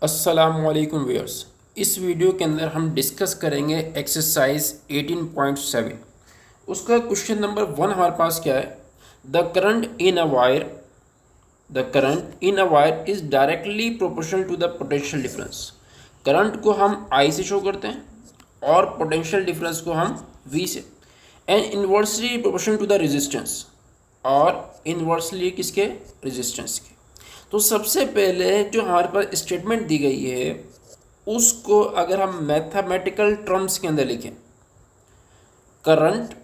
अस्सलामुअलैकुम व्यूअर्स। इस वीडियो के अंदर हम डिस्कस करेंगे एक्सरसाइज 18.7। उसका क्वेश्चन नंबर 1 हमारे पास क्या है। The current in a wire is directly proportional to the potential difference. Current को हम आई से शो करते हैं और पोटेंशियल डिफरेंस को हम वी से। And inversely proportional to the resistance, और इन्वर्सली किसके, रेजिस्टेंस के। तो सबसे पहले जो हमारे पास स्टेटमेंट दी गई है उसको अगर हम मैथमेटिकल टर्म्स के अंदर लिखें, करंट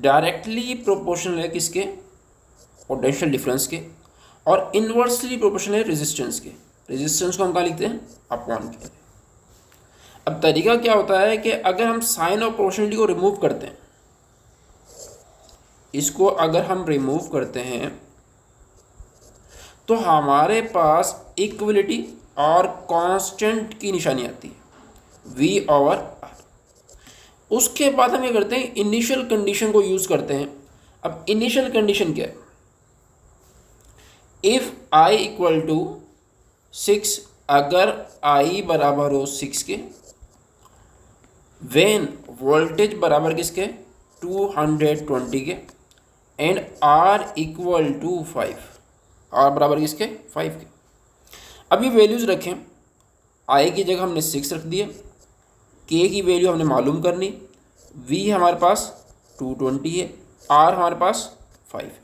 डायरेक्टली प्रोपोर्शनल है किसके, पोटेंशियल डिफरेंस के, और इन्वर्सली प्रोपोर्शनल है रेजिस्टेंस के। रेजिस्टेंस को हम क्या लिखते हैं, अपॉन के। अब तरीका क्या होता है कि अगर हम साइन और प्रोपोर्शनलिटी को रिमूव करते हैं, इसको अगर हम रिमूव करते हैं तो हमारे पास इक्वलिटी और कांस्टेंट की निशानी आती है, वी ओवर आर। उसके बाद हम क्या करते हैं, इनिशियल कंडीशन को यूज़ करते हैं। अब इनिशियल कंडीशन क्या है, इफ़ आई इक्वल टू 6, अगर आई बराबर हो 6 के, वेन वोल्टेज बराबर किसके, 220 के, and R equal to 5, R बराबर किसके, 5 के। अब ये वैल्यूज़ रखें, आई की जगह हमने 6 रख दिया, के की वैल्यू हमने मालूम करनी, वी हमारे पास 220 है, आर हमारे पास 5 है।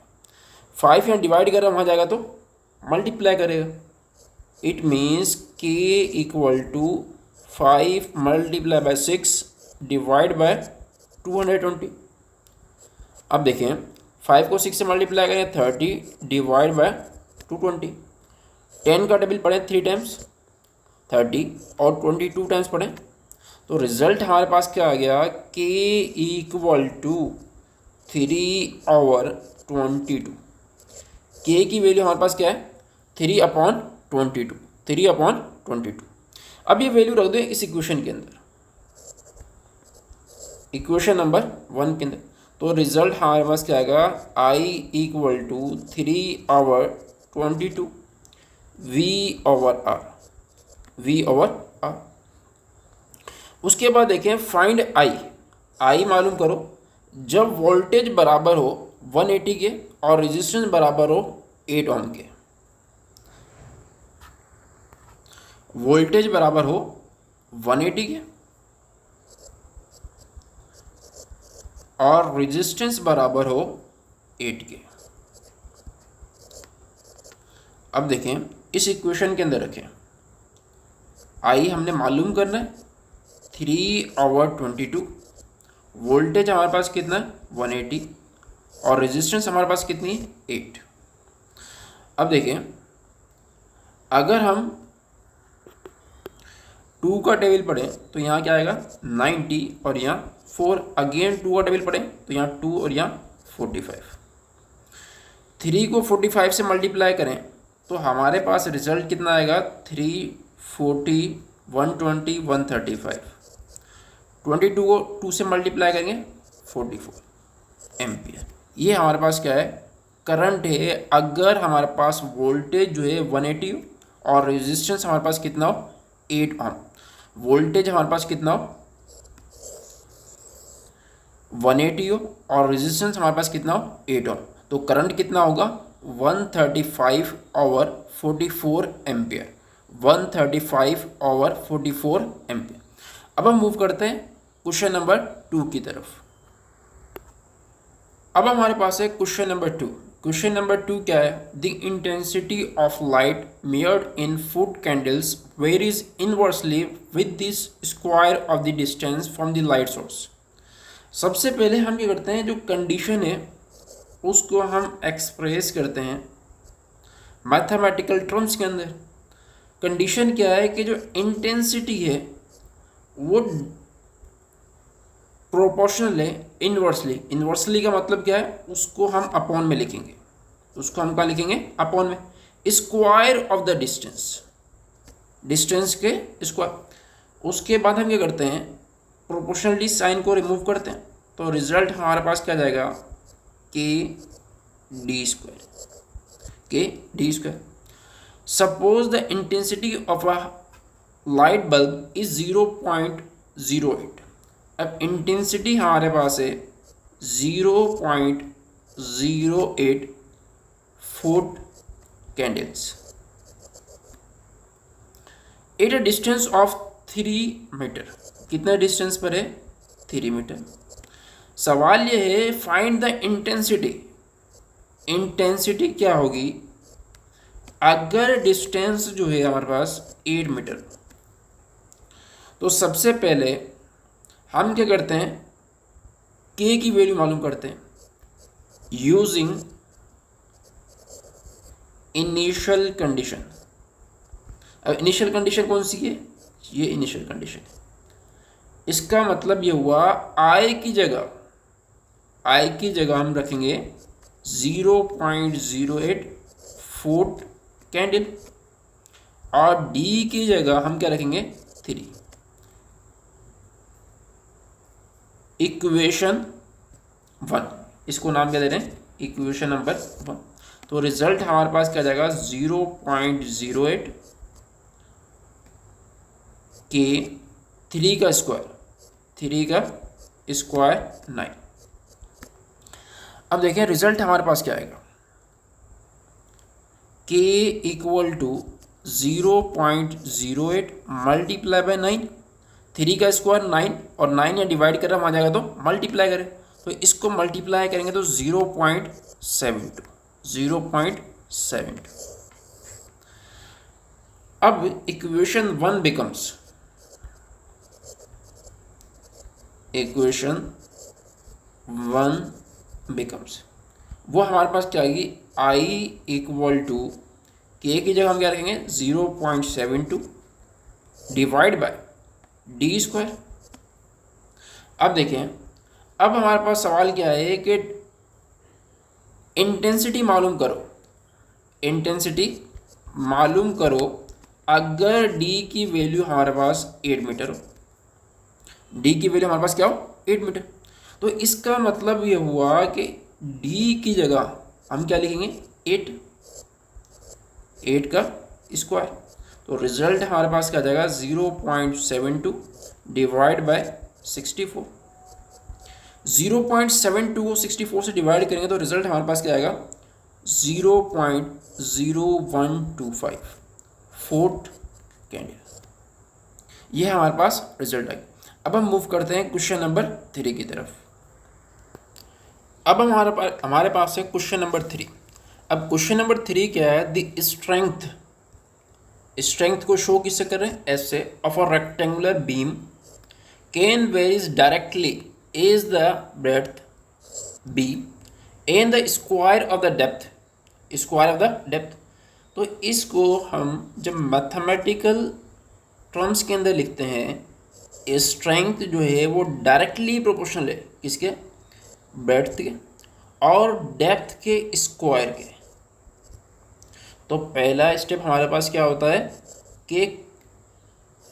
5 यहाँ डिवाइड कर रहा वहाँ जाएगा तो मल्टीप्लाई करेगा। It means K equal to 5 multiply by 6 divide by 220। अब देखें, 5 को 6 से मल्टीप्लाई करें 30 डिवाइड बाय 220। 10 का टेबल पढ़ें 3 टाइम्स 30 और 22 टाइम्स पढ़ें, तो रिजल्ट हमारे पास क्या आ गया, के इक्वल टू 3/22। के की वैल्यू हमारे पास क्या है, 3/22, 3/22। अब ये वैल्यू रख दें इस इक्वेशन के अंदर, इक्वेशन नंबर 1 के अंदर। तो रिजल्ट हमारे पास क्या आएगा, I equal to 3/22 V over R, V over R. उसके बाद देखें, फाइंड आई, आई मालूम करो जब वोल्टेज बराबर हो 180 के और रेजिस्टेंस बराबर हो 8 ओम के। वोल्टेज बराबर हो 180 के और रेजिस्टेंस बराबर हो 8 के। अब देखें, इस इक्वेशन के अंदर रखें, आई हमने मालूम करना है 3/22, वोल्टेज हमारे पास कितना है 180 और रेजिस्टेंस हमारे पास कितनी है 8। अब देखें, अगर हम 2 का टेबल पढ़ें तो यहाँ क्या आएगा 90 और यहाँ 4, अगेन 2 का टेबल पढ़ें तो यहाँ 2 और यहाँ 45। 3 को 45 से मल्टीप्लाई करें तो हमारे पास रिजल्ट कितना आएगा, 340, 120, 135। 22 को 2 से मल्टीप्लाई करेंगे 44 एम्पियर। ये हमारे पास क्या है, करंट है। अगर हमारे पास वोल्टेज जो है 180 हो और रेजिस्टेंस हमारे पास कितना हो 8 ओम, वोल्टेज हमारे पास कितना हो 180 हो और रेजिस्टेंस हमारे पास कितना हो 8 ओम, तो करंट कितना होगा 135/44 एम्पियर, 135/44 एम्पियर। अब हम मूव करते हैं क्वेश्चन नंबर 2 की तरफ। अब हमारे पास है क्वेश्चन नंबर 2। क्वेश्चन नंबर 2 क्या है, the intensity of light मेयर्ड in foot candles varies inversely with this square of the distance from the light source. सबसे पहले हम क्या करते हैं, जो कंडीशन है उसको हम एक्सप्रेस करते हैं मैथमेटिकल टर्म्स के अंदर। कंडीशन क्या है कि जो इंटेंसिटी है वो प्रोपोर्शनल है इन्वर्सली। इन्वर्सली का मतलब क्या है, उसको हम अपॉन में लिखेंगे, उसको हम क्या लिखेंगे, अपॉन में। Square of the distance, distance के स्क्वायर। उसके बाद हम क्या करते हैं, प्रोपोर्शनलिटी साइन को रिमूव करते हैं, तो रिजल्ट हमारे पास क्या जाएगा, K D square, K D square. Suppose the intensity of a light bulb is 0.08। अब इंटेंसिटी हमारे पास है 0.08 foot candles at a distance of 3 metre. कितना डिस्टेंस पर है? 3 मीटर। सवाल यह है फाइंड द इंटेंसिटी। इंटेंसिटी क्या होगी अगर डिस्टेंस जो है हमारे पास 8 मीटर। तो सबसे पहले हम क्या करते हैं, के की वैल्यू मालूम करते हैं यूजिंग इनिशियल कंडीशन। अब इनिशियल कंडीशन कौन सी है? ये इनिशियल कंडीशन। इसका मतलब ये हुआ आई की जगह हम रखेंगे 0.08 फुट कैंडल और डी की जगह हम क्या रखेंगे 3। इक्वेशन 1, इसको नाम क्या दे रहे हैं? Equation number 1। तो रिजल्ट हमारे पास क्या जाएगा 0.08 के 3 का स्क्वायर 9। अब देखें रिजल्ट हमारे पास क्या आएगा, k equal to 0.08 multiply by 9। 3 का स्क्वायर 9 और 9 या डिवाइड कर रहा आ जाएगा तो मल्टीप्लाई करें, तो इसको मल्टीप्लाई करेंगे तो 0.72। अब इक्वेशन 1 बिकम्स वो हमारे पास क्या आएगी I इक्वल टू के की जगह हम क्या रखेंगे 0.72 डिवाइड बाय डी स्क्वायर। अब देखें, अब हमारे पास सवाल क्या है कि इंटेंसिटी मालूम करो अगर डी की वैल्यू हमारे पास 8 मीटर हो। डी की वैल्यू हमारे पास क्या हो 8 मीटर। तो इसका मतलब ये हुआ कि डी की जगह हम क्या लिखेंगे 8 का स्क्वायर। तो रिजल्ट हमारे पास क्या जाएगा 0.72 डिवाइड बाय 64। 0.72 को 64 से डिवाइड करेंगे तो रिजल्ट हमारे पास क्या आएगा 0.0125 फुट कैंडल। ये हमारे पास रिजल्ट आएगा। अब हम मूव करते हैं क्वेश्चन नंबर 3 की तरफ। अब हमारे पास है क्वेश्चन नंबर 3। अब क्वेश्चन नंबर 3 क्या है, द स्ट्रेंथ को शो किससे कर रहे हैं, ऐसे of a rectangular beam can varies directly is the breadth B and the square of the depth. तो इसको हम जब मैथमेटिकल टर्म्स के अंदर लिखते हैं, स्ट्रेंथ जो है वो डायरेक्टली प्रोपोर्शनल है किसके, ब्रेड्थ के और डेप्थ के स्क्वायर के। तो पहला स्टेप हमारे पास क्या होता है कि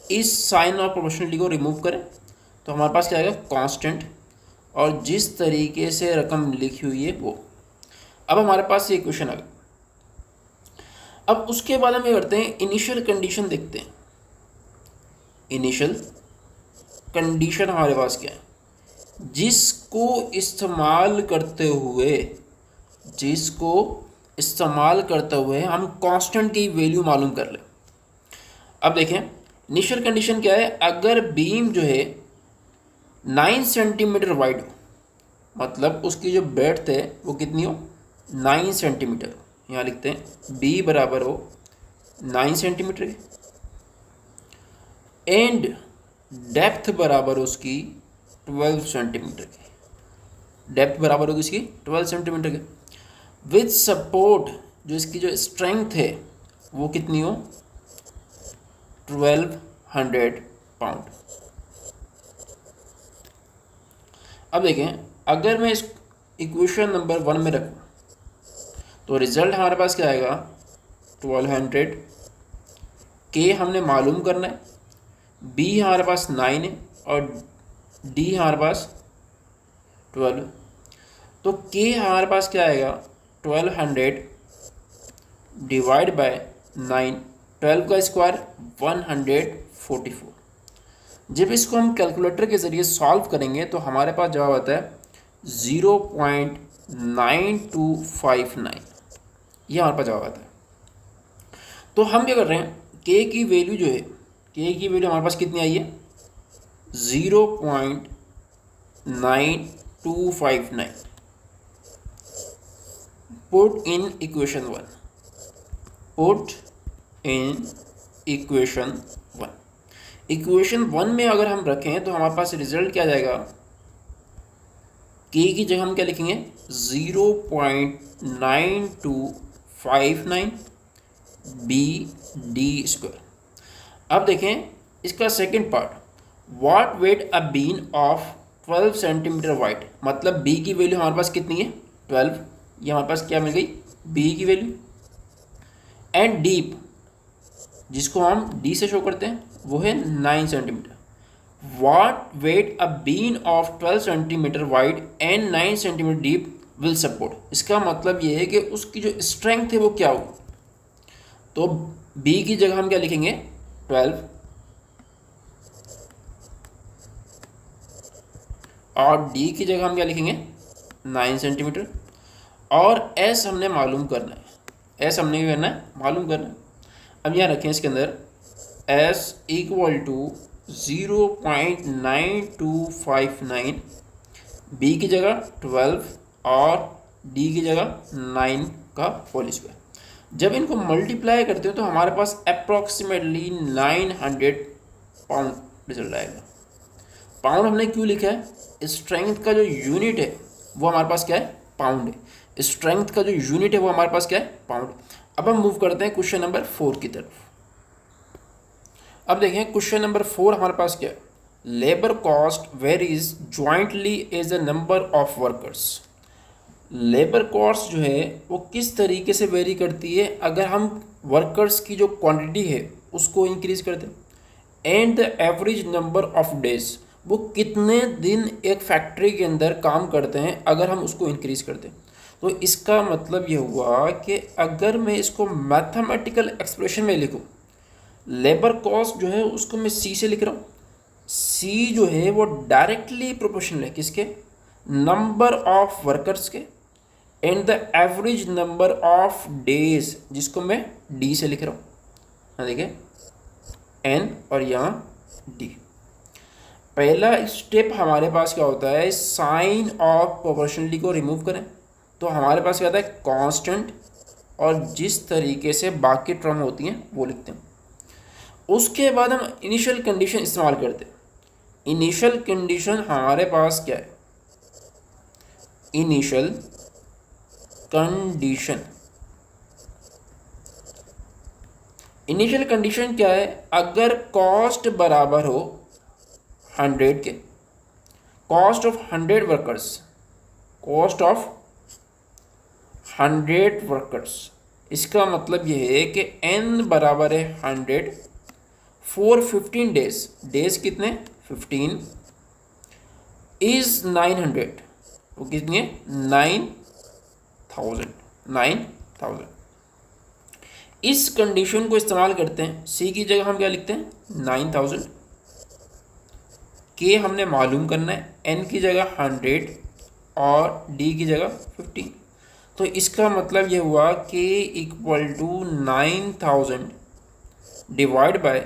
इस साइन ऑफ प्रोपोर्शनलिटी को रिमूव करें, तो हमारे पास क्या आएगा कांस्टेंट, और जिस तरीके से रकम लिखी हुई है वो। अब हमारे पास ये क्वेश्चन आ गया। अब उसके बाद हम ये करते हैं इनिशियल कंडीशन देखते हैं। इनिशियल कंडीशन हमारे पास क्या है, जिसको इस्तेमाल करते हुए हम कांस्टेंट की वैल्यू मालूम कर लें। अब देखें इनिशियल कंडीशन क्या है, अगर बीम जो है 9 सेंटीमीटर वाइड हो, मतलब उसकी जो ब्रेड्थ है वो कितनी हो 9 सेंटीमीटर। यहाँ लिखते हैं B बराबर हो 9 सेंटीमीटर के, एंड डेप्थ बराबर उसकी 12 सेंटीमीटर की। डेप्थ बराबर होगी इसकी 12 सेंटीमीटर के, विथ सपोर्ट जो इसकी जो स्ट्रेंथ है वो कितनी हो 1200 पाउंड। अब देखें अगर मैं इस इक्वेशन नंबर 1 में रखूँ तो रिजल्ट हमारे पास क्या आएगा 1200। के हमने मालूम करना है, बी हमारे पास 9 है और डी हमारे पास 12। तो के हमारे पास क्या आएगा 1200 डिवाइड बाय 9 12 का स्क्वायर 144। जब इसको हम कैलकुलेटर के ज़रिए सॉल्व करेंगे तो हमारे पास जवाब आता है 0.9259। ये हमारे पास जवाब आता है। तो हम क्या कर रहे हैं, के की वैल्यू जो है, के की वैल्यू हमारे पास कितनी आई है 0.9259। Put in equation 1, put in equation 1। Equation 1 में अगर हम रखें तो हमारे पास रिजल्ट क्या आ जाएगा, के की जगह हम क्या लिखेंगे 0.9259 बी डी स्क्वायर। अब देखें इसका second part, what weight a bean of 12 centimetre wide, मतलब बी की वैल्यू हमारे पास कितनी है 12, ये हमारे पास क्या मिल गई बी की वैल्यू। एंड डीप, जिसको हम डी से शो करते हैं, वो है 9 centimetre. What weight a bean of 12 centimetre wide and 9 centimetre deep will support. इसका मतलब ये है कि उसकी जो स्ट्रेंथ है वो क्या होगी। तो बी की जगह हम क्या लिखेंगे 12 और डी की जगह हम क्या लिखेंगे 9 सेंटीमीटर। और एस हमने मालूम करना है, एस हमने क्या करना है मालूम करना है। अब यहाँ रखें इसके अंदर एस इक्वल टू 0.9259, बी की जगह 12 और डी की जगह 9 का होल स्क्वायर। जब इनको मल्टीप्लाई करते हो तो हमारे पास अप्रॉक्सीमेटली 900 पाउंड रिजल्ट आएगा। पाउंड हमने क्यों लिखा है, स्ट्रेंथ का जो यूनिट है वो हमारे पास क्या है पाउंड है। स्ट्रेंथ का जो यूनिट है वो हमारे पास क्या है पाउंड। अब हम मूव करते हैं क्वेश्चन नंबर 4 की तरफ। अब देखें क्वेश्चन नंबर 4 हमारे पास क्या है, labour cost varies jointly as the number of workers. Labour cost जो है वो किस तरीके से वेरी करती है अगर हम वर्कर्स की जो क्वांटिटी है उसको इंक्रीज करते हैं। And the average number of days, वो कितने दिन एक फैक्ट्री के अंदर काम करते हैं अगर हम उसको इंक्रीज करते हैं। तो इसका मतलब ये हुआ कि अगर मैं इसको मैथमेटिकल एक्सप्रेशन में लिखूं, लेबर कॉस्ट जो है उसको मैं सी से लिख रहा हूँ। सी जो है वो डायरेक्टली प्रोपोर्शनल है किसके, नंबर ऑफ वर्कर्स के, and the average number of days, जिसको मैं डी से लिख रहा हूँ। हाँ देखिए एन और यहाँ डी। पहला स्टेप हमारे पास क्या होता है, साइन ऑफ प्रोपोर्शनलिटी को रिमूव करें तो हमारे पास क्या आता है कांस्टेंट, और जिस तरीके से बाकी टर्म होती हैं वो लिखते हैं। उसके बाद हम इनिशियल कंडीशन इस्तेमाल करते हैं। इनिशियल कंडीशन हमारे पास क्या है, इनिशियल कंडीशन, इनिशियल कंडीशन क्या है, अगर कॉस्ट बराबर हो 100 के, cost of 100 workers, cost of 100 workers, इसका मतलब ये है कि n बराबर है 100 फॉर 15 डेज, डेज कितने 15, इज 900, वो कितनी है 9000। इस कंडीशन को इस्तेमाल करते हैं, सी की जगह हम क्या लिखते हैं 9000, के हमने मालूम करना है, एन की जगह 100 और डी की जगह 15। तो इसका मतलब ये हुआ K equal to 9000 divide by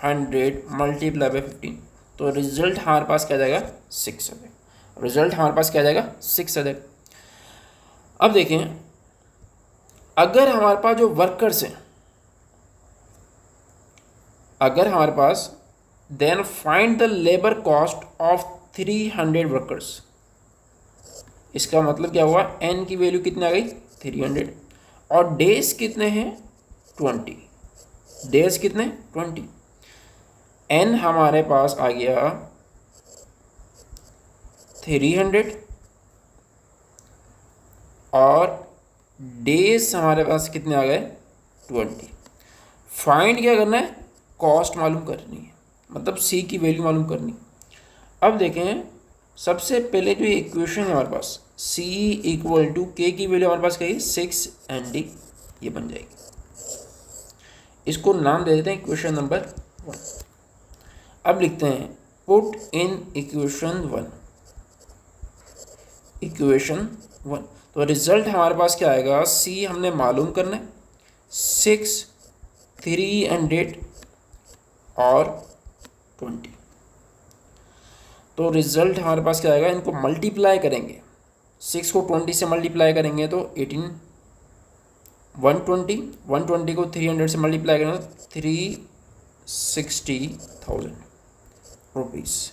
100 multiply by 15। तो रिजल्ट हमारे पास क्या जाएगा 600। रिजल्ट हमारे पास क्या जाएगा 600। अब देखें अगर हमारे पास जो वर्कर्स हैं, अगर हमारे पास, then find the labour cost of 300 workers. इसका मतलब क्या हुआ, एन की वैल्यू कितनी आ गई 300 और डेज कितने हैं 20, डेज कितने 20। एन हमारे पास आ गया 300 और डेज हमारे पास कितने आ गए 20। फाइंड क्या करना है, कॉस्ट मालूम करनी है, मतलब सी की वैल्यू मालूम करनी। अब देखें सबसे पहले जो इक्वेशन है हमारे पास, सी इक्वल टू के की वैल्यू हमारे पास क्या है 6 एंड डी, ये बन जाएगी। इसको नाम दे देते हैं इक्वेशन नंबर 1। अब लिखते हैं पुट इन इक्वेशन 1। तो रिजल्ट हमारे पास क्या आएगा, सी हमने मालूम करना है, 6, 300 और 20। तो रिजल्ट हमारे पास क्या आएगा, इनको मल्टीप्लाई करेंगे, 6 को 20 से मल्टीप्लाई करेंगे तो 18, 120 को 300 से मल्टीप्लाई करेंगे तो 360,000 रुपीज़।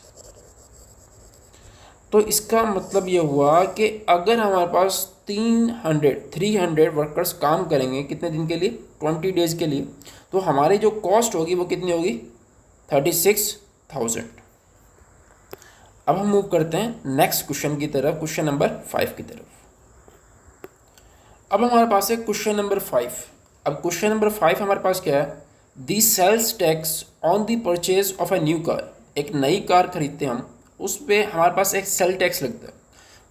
तो इसका मतलब ये हुआ कि अगर हमारे पास 300 वर्कर्स काम करेंगे कितने दिन के लिए, 20 डेज़ के लिए, तो हमारी जो कॉस्ट होगी वो कितनी होगी, 36,000। अब हम मूव करते हैं नेक्स्ट क्वेश्चन की तरफ, क्वेश्चन नंबर 5 की तरफ। अब हमारे पास है क्वेश्चन नंबर 5। अब क्वेश्चन नंबर 5 हमारे पास क्या है, the sales tax on the purchase of a new car. एक नई कार खरीदते हैं हम, उस पर हमारे पास एक सेल टैक्स लगता है।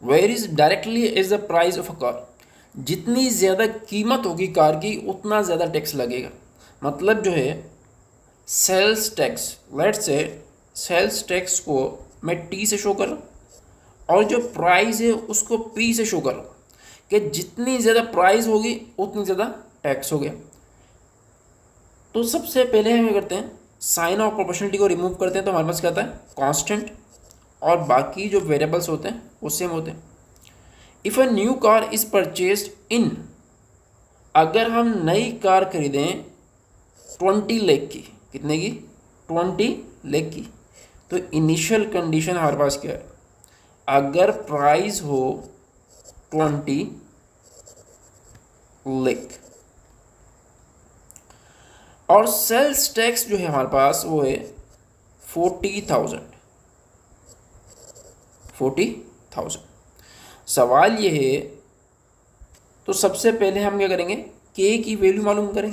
Where is directly is the price of a car. जितनी ज़्यादा कीमत होगी कार की उतना ज़्यादा टैक्स लगेगा। मतलब जो है sales tax, let's say sales tax को मैं टी से शो कर रहा हूँ और जो प्राइस है उसको पी से शो कर रहा हूँ कि जितनी ज़्यादा प्राइस होगी उतनी ज़्यादा टैक्स हो गया। तो सबसे पहले हम ये करते हैं, साइन ऑफ प्रोपोर्शनलिटी को रिमूव करते हैं तो हमारे पास क्या आता है, कांस्टेंट, और बाकी जो वेरिएबल्स होते हैं वो सेम होते हैं। If a new car is purchased in, अगर हम नई कार खरीदें 20 लाख की, कितने की, 20 लाख की, तो इनिशियल कंडीशन हमारे पास क्या है, अगर प्राइस हो 20 लाख और सेल्स टैक्स जो है हमारे पास वो है 40,000। सवाल ये है, तो सबसे पहले हम क्या करेंगे, के की वैल्यू मालूम करें।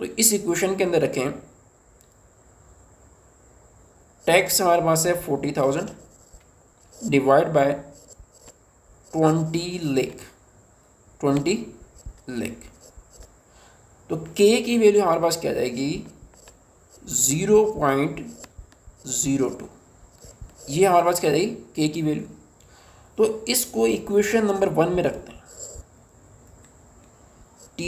तो इस इक्वेशन के अंदर रखें, टैक्स हमारे पास है 40,000 डिवाइड बाय 20 लाख। तो के की वैल्यू हमारे पास क्या जाएगी, 0.02। ये हमारे पास क्या जाएगी, के की वैल्यू। तो इसको इक्वेशन नंबर 1 में रखते हैं, t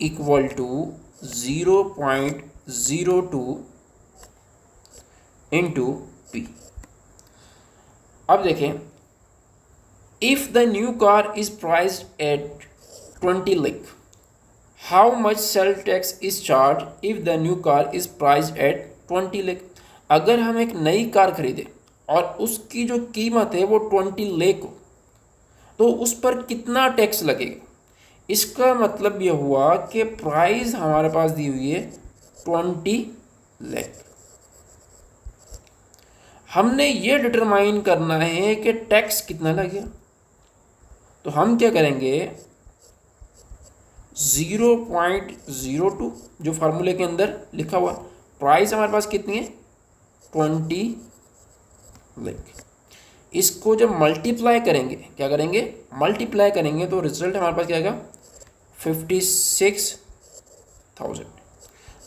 equal to 0.02 into P. अब देखें, if the new car is priced at 20 lakh, how much sale tax is charge if the new car is priced at 20 lakh. अगर हम एक नई कार खरीदें और उसकी जो कीमत है वो 20 लाख हो, तो उस पर कितना टैक्स लगेगा। इसका मतलब यह हुआ कि प्राइस हमारे पास दी हुई है 20 लाख। हमने ये डिटरमाइन करना है कि टैक्स कितना लगेगा। तो हम क्या करेंगे, 0.02 जो फार्मूले के अंदर लिखा हुआ, प्राइस हमारे पास कितनी है, 20 लाख। इसको जब मल्टीप्लाई करेंगे, क्या करेंगे, मल्टीप्लाई करेंगे, तो रिजल्ट हमारे पास क्या आएगा, 56,000।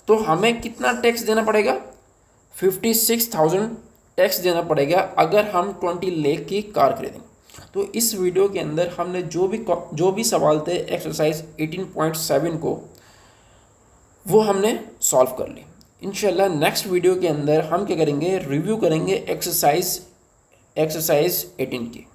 तो हमें कितना टैक्स देना पड़ेगा, 56,000 टैक्स देना पड़ेगा अगर हम 20 लाख की कार खरीदेंगे। तो इस वीडियो के अंदर हमने जो भी सवाल थे एक्सरसाइज 18.7 को, वो हमने सॉल्व कर ली। इंशाल्लाह नेक्स्ट वीडियो के अंदर हम क्या करेंगे, रिव्यू करेंगे एक्सरसाइज 18 की।